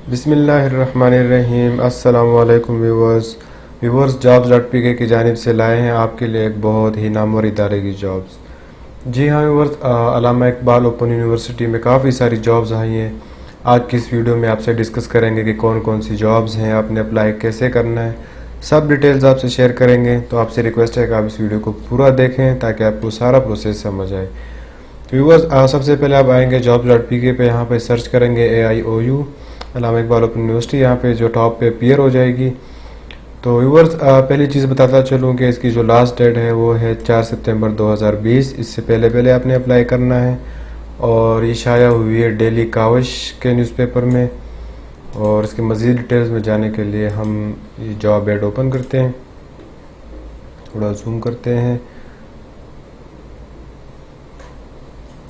बिस्मिल्लाहिर्रहमानिर्रहीम। अस्सलाम वालेकुम व्यूवर्स jobs.pk की जानिब से लाए हैं आपके लिए एक बहुत ही नामवर इदारे की जॉब्स। जी हाँ व्यूवर्स, अल्लामा इकबाल ओपन यूनिवर्सिटी में काफ़ी सारी जॉब्स आई हैं। आज की इस वीडियो में आपसे डिस्कस करेंगे कि कौन कौन सी जॉब्स हैं, आपने अप्लाई कैसे करना है, सब डिटेल्स आपसे शेयर करेंगे। तो आपसे रिक्वेस्ट है कि आप इस वीडियो को पूरा देखें ताकि आपको सारा प्रोसेस समझ आए। तो व्यूवर्स, सबसे पहले आप आएंगे jobs.pk पे, यहाँ पे सर्च करेंगे AIOU अल्लामा इकबाल ओपन यूनिवर्सिटी, यहाँ पे जो टॉप पे अपीयर हो जाएगी। तो व्यूवर्स, पहली चीज़ बताता चलूँ कि इसकी जो लास्ट डेट है वो है 4 सितंबर 2020। इससे पहले पहले आपने अप्लाई करना है और ये शाया हुई है डेली कावश के न्यूज़पेपर में। और इसके मज़ीद डिटेल्स में जाने के लिए हम ये जॉब एड ओपन करते हैं, थोड़ा जूम करते हैं।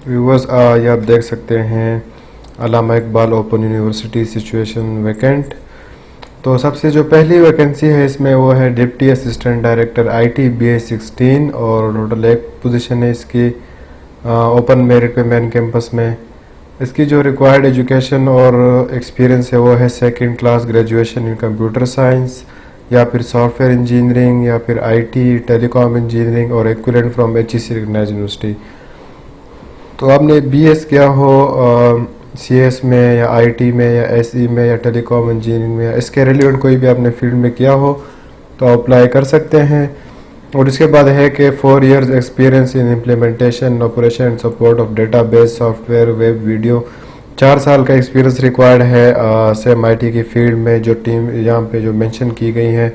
व्यूवर्स, ये आप देख सकते हैं Allama Iqbal open university situation vacant. तो सबसे जो पहली वैकेंसी है इसमें वो है deputy assistant director IT BA16 और टोटल एक पोजीशन है इसकी ओपन मेरिट पे मेन कैंपस में। इसकी जो रिक्वायर्ड एजुकेशन और एक्सपीरियंस है वो है second class graduation in computer science या फिर सॉफ्टवेयर इंजीनियरिंग या फिर IT टेलीकॉम इंजीनियरिंग और equivalent from HEC recognised university. तो आपने BS किया हो CS में या IT में या SE में या टेलीकॉम इंजीनियरिंग में या इसके रिलेवेंट कोई भी आपने फील्ड में किया हो तो अप्लाई कर सकते हैं। और इसके बाद है कि 4 years experience in implementation operation and support of database software web video. 4 साल का एक्सपीरियंस रिक्वायर्ड है सेम IT की फील्ड में। जो टीम यहाँ पे जो मेंशन की गई हैं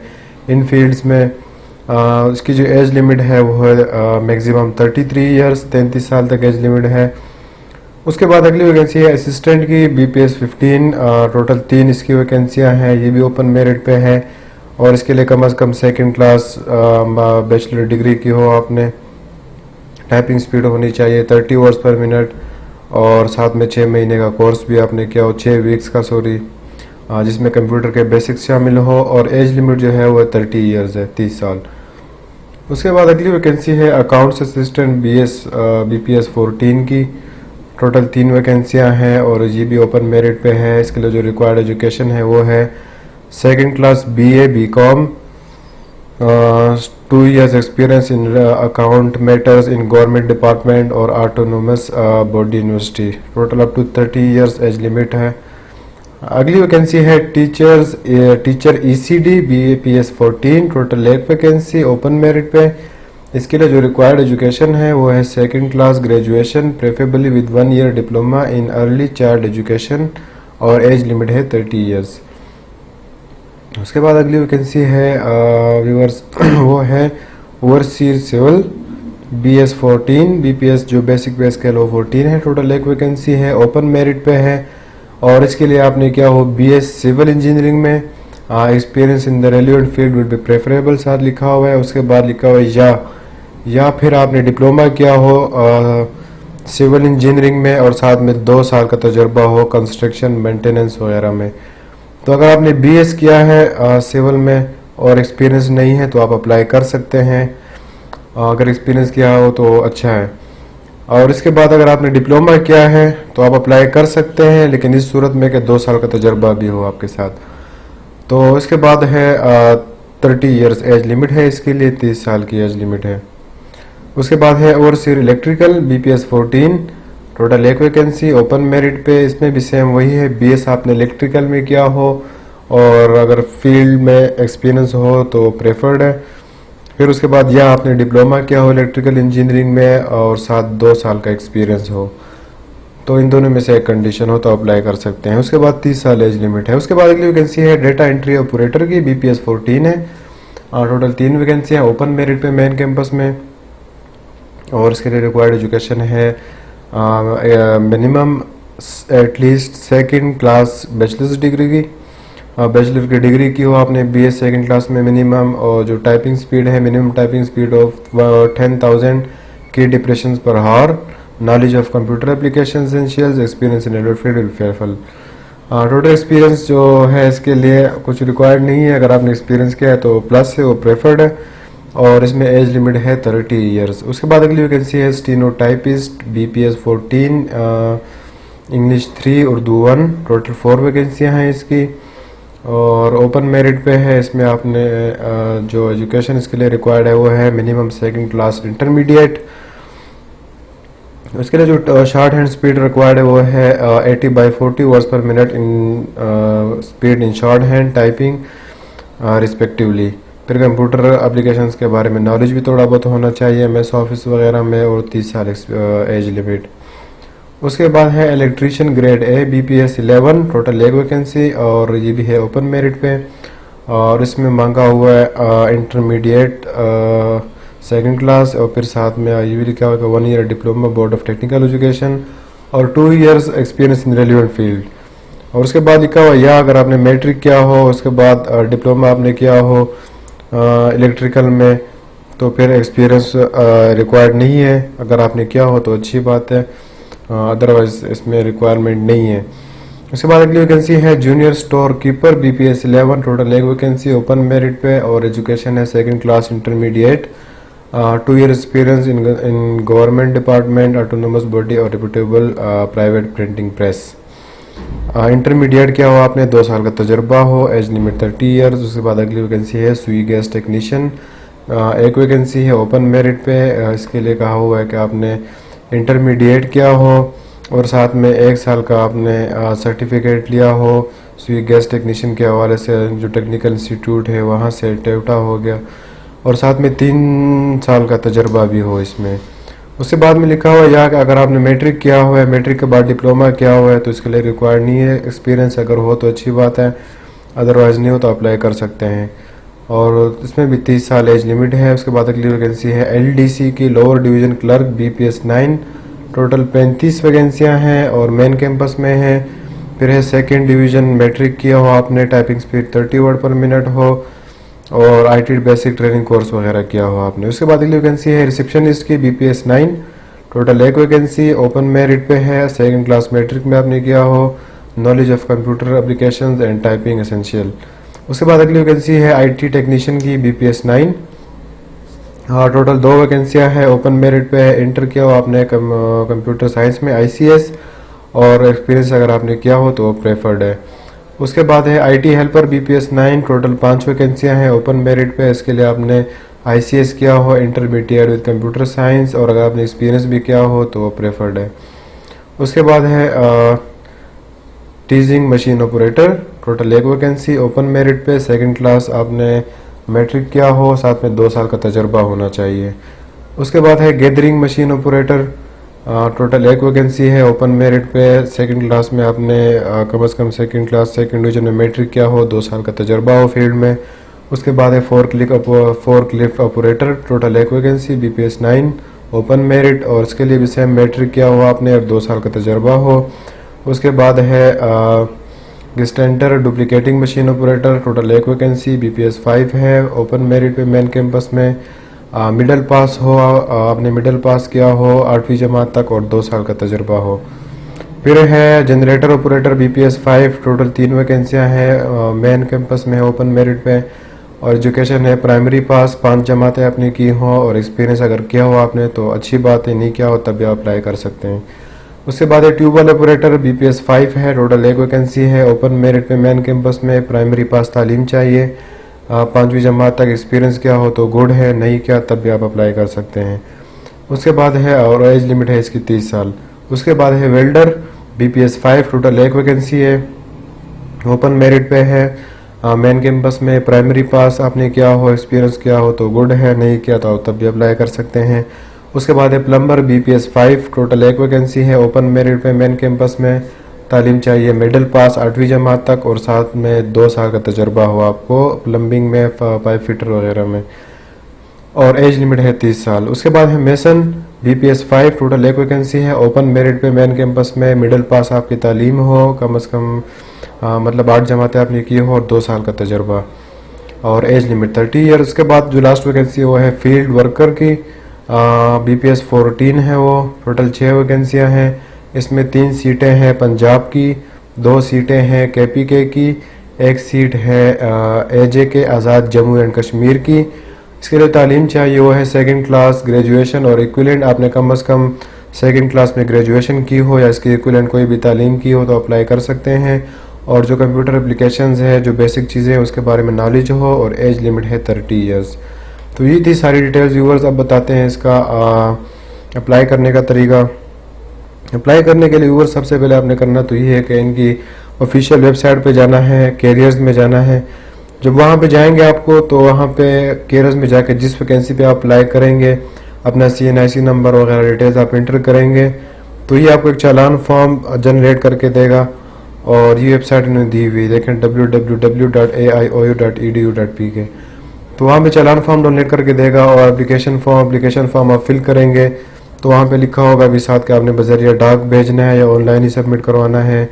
इन फील्ड्स में, इसकी जो एज लिमिट है वो है मैक्सिमम 33 इयर्स, 33 साल तक एज लिमिट है। उसके बाद अगली वैकेंसी है असिस्टेंट की BPS 15। टोटल 3 इसकी वैकेंसियां हैं, ये भी ओपन मेरिट पे है और इसके लिए कम से कम सेकंड क्लास बैचलर डिग्री की हो आपने। टाइपिंग स्पीड होनी चाहिए 30 वर्ड्स पर मिनट और साथ में 6 महीने का कोर्स भी आपने किया हो, 6 वीक्स का सॉरी, जिसमें कंप्यूटर के बेसिक्स शामिल हो। और एज लिमिट जो है वो 30 इयर्स है, 30 साल। उसके बाद अगली वैकेंसी है अकाउंट्स असिस्टेंट BPS 14 की। टोटल 3 वैकेंसियां हैं और ये भी ओपन मेरिट पे है। इसके लिए जो रिक्वायर्ड एजुकेशन है वो है second class BA BCom, 2 years experience in account matters in government department और autonomous body university. Total up to 30 years age limit है। अगली वैकेंसी है teacher ECD BAPS 14। Total 1 vacancy open merit पे। इसके लिए जो रिक्वायर्ड एजुकेशन है वो है second class graduation preferably with 1 year diploma in early child education और एज लिमिट है 30 इयर्स। उसके बाद अगली वैकेंसी है व्यूअर्स वो है ओवरसीज सिविल BS 14 BPS जो बेसिक पे स्केल वो 14 है। टोटल 1 वैकेंसी है, ओपन मेरिट पे है और इसके लिए आपने क्या हो BS सिविल इंजीनियरिंग में experience in the relevant field would be preferable साथ लिखा हुआ है। उसके बाद लिखा हुआ है या फिर आपने डिप्लोमा किया हो सिविल इंजीनियरिंग में और साथ में 2 साल का तजुर्बा हो कंस्ट्रक्शन मेंटेनेंस वगैरह में। तो अगर आपने BS किया है सिविल में और एक्सपीरियंस नहीं है तो आप अप्लाई कर सकते हैं। अगर एक्सपीरियंस किया हो तो अच्छा है। और इसके बाद अगर आपने डिप्लोमा किया है तो आप अप्लाई कर सकते हैं, लेकिन इस सूरत में कि 2 साल का तजुर्बा भी हो आपके साथ। तो इसके बाद है 30 इयर्स एज लिमिट है, इसके लिए 30 साल की एज लिमिट है। उसके बाद है overseas electrical BPS 14। Total 1 vacancy open merit पे। इसमें भी सेम वही है, BS आपने इलेक्ट्रिकल में किया हो और अगर फील्ड में एक्सपीरियंस हो तो प्रेफर्ड है। फिर उसके बाद या आपने डिप्लोमा किया हो इलेक्ट्रिकल इंजीनियरिंग में और साथ 2 साल का एक्सपीरियंस हो, तो इन दोनों में से एक कंडीशन हो तो अप्लाई कर सकते हैं। उसके बाद 30 साल एज लिमिट है। उसके बाद अगली वैकेंसी है डेटा एंट्री ऑपरेटर की BPS 14 है। टोटल 3 वैकेंसी है ओपन मेरिट पे मेन कैंपस में और इसके लिए रिक्वायर्ड एजुकेशन है minimum at least second class bachelor's degree की, बैचलर की डिग्री की हो आपने BS सेकंड क्लास में मिनिमम। और जो टाइपिंग स्पीड है minimum typing speed of 10,000 key depression per hour. Knowledge of computer application essentials experience in advert field fearful. Total experience जो है इसके लिए कुछ रिक्वायर्ड नहीं है, अगर आपने एक्सपीरियंस किया है तो प्लस है, वो प्रेफर्ड है और इसमें एज लिमिट है 30 इयर्स। उसके बाद अगली वैकेंसी है steno typist BPS 14। English 3, Urdu 1, total 4 वैकेंसियाँ हैं इसकी। और ओपन मेरिट पे है, इसमें आपने जो एजुकेशन इसके लिए रिक्वायर्ड है वो है मिनिमम सेकंड क्लास इंटरमीडिएट। इसके लिए जो शॉर्ट हैंड स्पीड रिक्वायर्ड है वो है 80/40 वर्ड्स पर minute in speed in short hand typing respectively. फिर कंप्यूटर एप्लीकेशंस के बारे में नॉलेज भी थोड़ा बहुत होना चाहिए MS ऑफिस वगैरह में, और 30 साल एज लिमिट। उसके बाद है electrician grade A BPS 11, total 1 vacancy, और ये भी है ओपन मेरिट पे। और इसमें मांगा हुआ है इंटरमीडिएट सेकंड क्लास, और फिर साथ में ये भी लिखा हुआ है 1 year diploma board of technical education और 2 years experience in relevant field. और उसके बाद लिखा हुआ या अगर आपने मैट्रिक किया हो, उसके बाद डिप्लोमा आपने किया हो इलेक्ट्रिकल में, तो फिर एक्सपीरियंस रिक्वायर्ड नहीं है। अगर आपने किया हो तो अच्छी बात है, अदरवाइज इसमें रिक्वायरमेंट नहीं है। उसके बाद अगली वैकेंसी है junior store keeper BPS 11, total 1 vacancy open merit पे, और एजुकेशन है second class intermediate, 2 year experience in government department, autonomous body और reputable private printing press. Intermediate क्या हो आपने, 2 साल का तजुर्बा हो, एज लिमिट 30 ईयर्स। उसके बाद अगली वैकेंसी है सुई गैस टेक्नीशियन, 1 वैकेंसी है ओपन मेरिट पे। इसके लिए कहा हुआ है कि आपने इंटरमीडिएट किया हो और साथ में 1 साल का आपने सर्टिफिकेट लिया हो सुई गैस टेक्नीशियन के हवाले से, जो टेक्निकल इंस्टीट्यूट है वहाँ से टेवटा हो गया, और साथ में 3 साल का तजुर्बा भी हो इसमें। उसके बाद में लिखा हुआ है या कि अगर आपने मैट्रिक किया हुआ है, मैट्रिक के बाद डिप्लोमा किया हुआ है तो इसके लिए रिक्वायर्ड नहीं है। एक्सपीरियंस अगर हो तो अच्छी बात है, अदरवाइज़ नहीं हो तो अप्लाई कर सकते हैं। और इसमें भी 30 साल एज लिमिट है। उसके बाद अगली वैकेंसी है LDC की lower division clerk BPS 9, total 35 वैकेंसियाँ हैं और मेन कैंपस में है। फिर है सेकेंड डिवीज़न, मैट्रिक किया हो आपने, टाइपिंग स्पीड 30 वर्ड पर मिनट हो, और IT बेसिक ट्रेनिंग कोर्स वगैरह किया हो आपने। उसके बाद अगली वैकेंसी है रिसेप्शनिस्ट की BPS 9, total 1 vacancy open merit पे है, सेकंड क्लास मैट्रिक में आपने किया हो, knowledge of computer applications and typing essential. उसके बाद अगली वैकेंसी है IT टेक्नीशियन की BPS 9, टोटल 2 वैकेंसियाँ हैं, ओपन मेरिट पे है, इंटर किया हो आपने कंप्यूटर साइंस में ICS, और एक्सपीरियंस अगर आपने किया हो तो प्रेफर्ड है। उसके बाद है IT हेल्पर BPS 9, टोटल 5 वैकेंसियाँ हैं ओपन मेरिट पे। इसके लिए आपने ICS किया हो, इंटरमीडिएट विद कंप्यूटर साइंस, और अगर आपने एक्सपीरियंस भी किया हो तो प्रेफर्ड है। उसके बाद है टीजिंग machine operator, total 1 vacancy open merit पे, सेकंड क्लास आपने मैट्रिक किया हो, साथ में 2 साल का तजुर्बा होना चाहिए। उसके बाद है gathering machine operator, total 1 vacancy है ओपन मेरिट पे, सेकंड क्लास में आपने कम से कम सेकंड क्लास सेकंड डिवीजन में मैट्रिक किया हो, 2 साल का तजुर्बा हो फील्ड में। उसके बाद है forklift operator, total 1 vacancy BPS 9 open merit, और इसके लिए भी सेम मैट्रिक किया हुआ आपने और 2 साल का तजुर्बा हो। उसके बाद है डिस्टेंटर duplicating machine operator, total 1 vacancy BPS 5 है ओपन मेरिट पे मेन कैंपस में, मिडिल पास हो, आपने मिडिल पास किया हो 8वीं जमात तक और 2 साल का तजुर्बा हो। फिर है जनरेटर ऑपरेटर BPS 5, टोटल 3 वैकेंसियाँ हैं, मेन कैंपस में है ओपन मेरिट पे, और एजुकेशन है प्राइमरी पास, 5 जमातें आपने की हो, और एक्सपीरियंस अगर किया हो आपने तो अच्छी बात है, नहीं किया हो तब भी आप अप्लाई कर सकते हैं। उसके बाद है ट्यूबवेल ऑपरेटर BPS 5 है, टोटल 1 वैकेंसी है ओपन मेरिट पे मेन कैंपस में, प्राइमरी पास तालीम चाहिए, 5वीं जमात तक एक्सपीरियंस किया हो तो गुड है, नहीं किया तब भी आप अप्लाई कर सकते हैं। उसके बाद है, और एज लिमिट है इसकी 30 साल। उसके बाद है वेल्डर BPS 5, टोटल 1 वैकेंसी है ओपन मेरिट पे है, मेन कैंपस में, प्राइमरी पास आपने किया हो, एक्सपीरियंस किया हो तो गुड है, नहीं किया तो तब भी अप्लाई कर सकते हैं। उसके बाद है प्लम्बर BPS 5, टोटल 1 वैकेंसी है ओपन मेरिट पे मेन कैंपस में, तालीम चाहिए मिडिल पास 8वीं जमात तक, और साथ में 2 साल का तजुर्बा हो आपको प्लम्बिंग में, पाइप फिटर वगैरह में, और एज लिमिट है 30 साल। उसके बाद है मेसन BPS 5, टोटल 1 वैकेंसी है ओपन मेरिट पे मेन कैंपस में, मिडिल पास आपकी तालीम हो, कम से कम मतलब 8 जमातें आपने की हो और 2 साल का तजुर्बा, और एज लिमिट 30 ईयर। उसके बाद जो लास्ट वैकेंसी वो है फील्ड वर्कर की, BPS 14 है वो, टोटल 6 वैकेंसियाँ हैं। इसमें 3 सीटें हैं पंजाब की, 2 सीटें हैं KPK की, 1 सीट है AJK Azad Jammu and Kashmir की। इसके लिए तालीम चाहिए वो है सेकंड क्लास ग्रेजुएशन और इक्विवेलेंट आपने कम से कम सेकंड क्लास में ग्रेजुएशन की हो या इसके इक्विवेलेंट कोई भी तालीम की हो तो अप्लाई कर सकते हैं। और जो कंप्यूटर एप्लीकेशंस है, जो बेसिक चीज़ें हैं उसके बारे में नॉलेज हो, और एज लिमिट है 30 ईयर्स। तो ये थी सारी डिटेल्स व्यूवर्स। अब बताते हैं इसका अप्लाई करने का तरीका। अप्लाई करने के लिए व्यूवर्स सबसे पहले आपने करना तो ये है कि इनकी ऑफिशियल वेबसाइट पे जाना है, कैरियर्स में जाना है। जब वहाँ पे जाएंगे आपको तो वहाँ पे कैरियर्स में जाके जिस वैकेंसी पे आप अप्लाई करेंगे अपना CNIC नंबर वगैरह डिटेल्स आप इंटर करेंगे तो ये आपको एक चालान फॉर्म जनरेट करके देगा। और ये वेबसाइट इन्होंने दी हुई देखें www.aiou.edu.pk। तो वहाँ पे चालान फॉर्म डाउनलोड करके देगा और एप्लीकेशन फॉर्म आप फिल करेंगे तो वहाँ पे लिखा होगा अभी साथ के आपने बजरिया डाक भेजना है या ऑनलाइन ही सबमिट करवाना है।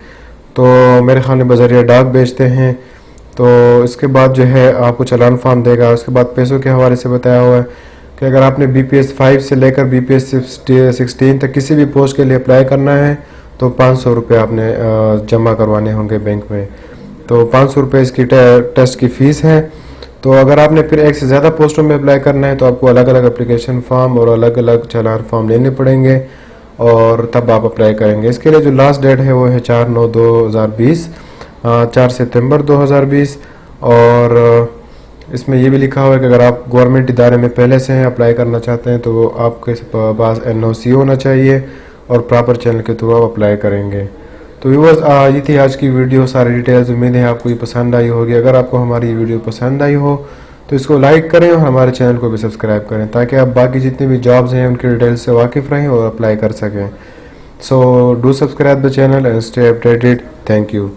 तो मेरे ख्याल में बजरिया डाक भेजते हैं। तो इसके बाद जो है आपको चालान फॉर्म देगा। उसके बाद पैसों के हवाले से बताया हुआ है कि अगर आपने BPS 5 से लेकर BPS 16 तक किसी भी पोस्ट के लिए अप्लाई करना है तो 500 रुपये आपने जमा करवाने होंगे बैंक में। तो 500 रुपये इसकी टेस्ट की फ़ीस है। तो अगर आपने फिर एक से ज़्यादा पोस्टों में अप्लाई करना है तो आपको अलग अलग एप्लीकेशन फॉर्म और अलग अलग चालान फॉर्म लेने पड़ेंगे और तब आप अप्लाई करेंगे। इसके लिए जो लास्ट डेट है वो है 4/9/2020, 4 सितंबर 2020। और इसमें ये भी लिखा हुआ है कि अगर आप गवर्नमेंट इदारे में पहले से हैं अप्लाई करना चाहते हैं तो वो आपके पास NOC होना चाहिए और प्रॉपर चैनल के थ्रू आप अप्लाई करेंगे। तो व्यूअर्स ये थी आज की वीडियो, सारी डिटेल्स। उम्मीद है आपको ये पसंद आई होगी। अगर आपको हमारी ये वीडियो पसंद आई हो तो इसको लाइक करें और हमारे चैनल को भी सब्सक्राइब करें ताकि आप बाकी जितनी भी जॉब्स हैं उनकी डिटेल्स से वाकिफ़ रहें और अप्लाई कर सकें। So do subscribe the channel and stay updated. Thank you.